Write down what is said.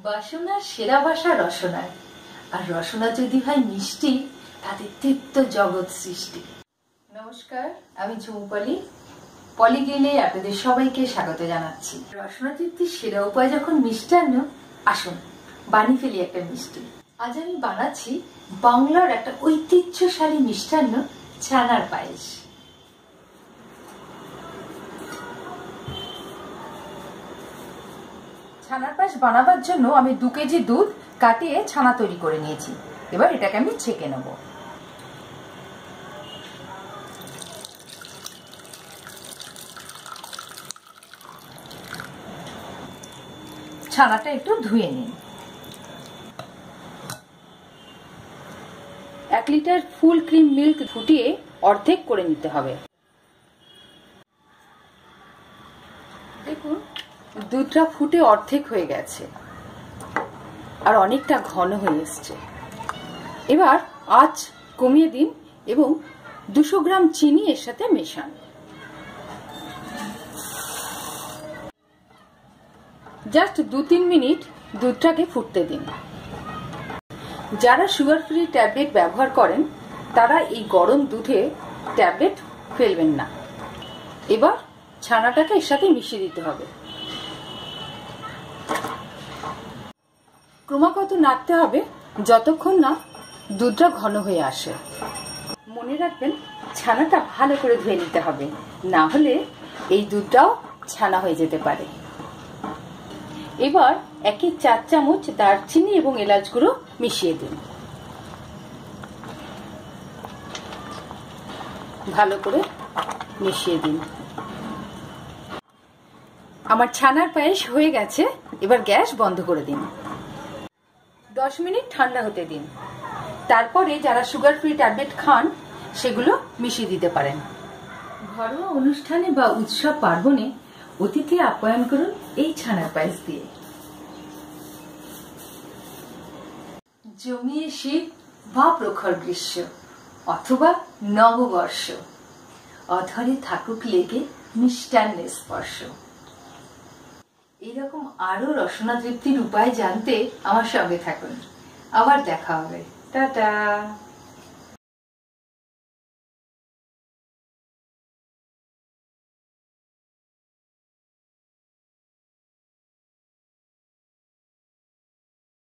বাসনার সেরা ভাষা রসনায়, আর রসনা যদি হয় মিষ্টি, তাতে তৃপ্ত জগৎ সৃষ্টি। নমস্কার, আমি ঝুমপলি পলিগ্রিনে আপনাদের সবাইকে স্বাগত জানাচ্ছি। রসনা তৃপ্তির সেরা উপায় যখন মিষ্টান্ন, আসুন বানিয়ে ফেলি একটা মিষ্টি। আজ আমি বানাচ্ছি বাংলার একটা ঐতিহ্যশালী মিষ্টান্ন, ছানার পায়েস। ছানার পায়েস বানাবার জন্য আমি 2 কেজি দুধ কাটিয়ে ছানা তৈরি করে নিয়েছি। এবার এটাকে আমি ছেঁকে নেব। ছানাটা একটু ধুয়ে নিন। 1 লিটার ফুল ক্রিম মিল্ক ফুটিয়ে অর্ধেক করে নিতে হবে। দেখুন, দুধটা ফুটে অর্ধেক হয়ে গেছে আর অনেকটা ঘন হয়ে এসছে। এবার আঁচ কমিয়ে দিন এবং 200 গ্রাম চিনি এর সাথে মেশান। জাস্ট 2-3 মিনিট দুধটাকে ফুটতে দিন। যারা সুগার ফ্রি ট্যাবলেট ব্যবহার করেন তারা এই গরম দুধে ট্যাবলেট ফেলবেন না। এবার ছানাটাকে এর সাথে মিশিয়ে দিতে হবে। ক্রমাগত নাড়তে হবে যতক্ষণ না দুধটা ঘন হয়ে আসে। মনে রাখবেন, ছানাটা ভালো করে ধুয়ে নিতে হবে, না হলে এই দুধটাও ছানা হয়ে যেতে পারে। এবার 1-4 চামচ দারচিনি এবং এলাচ গুঁড়ো মিশিয়ে দিন। ভালো করে মিশিয়ে দিন। আমার ছানার পায়েস হয়ে গেছে। এবার গ্যাস বন্ধ করে দিন। 10 মিনিট ঠান্ডা হতে দিন। তারপরে যারা সুগার ফ্রি ট্যাবলেট খান সেগুলো মিশিয়ে দিতে পারেন। ঘরোয়া অনুষ্ঠানে বা উৎসব পার্বণে অতিথি আপ্যায়ন করুন এই ছানার পায়েস দিয়ে। জমিয়ে শীত বা প্রখর গ্রীষ্ম অথবা নববর্ষ, অধরে থাকুক লেগে মিষ্টান্নের স্পর্শ। এরকম আরো রসনা তৃপ্তির উপায় জানতে আমার সঙ্গে থাকুন। আবার দেখা হবে। টাটা।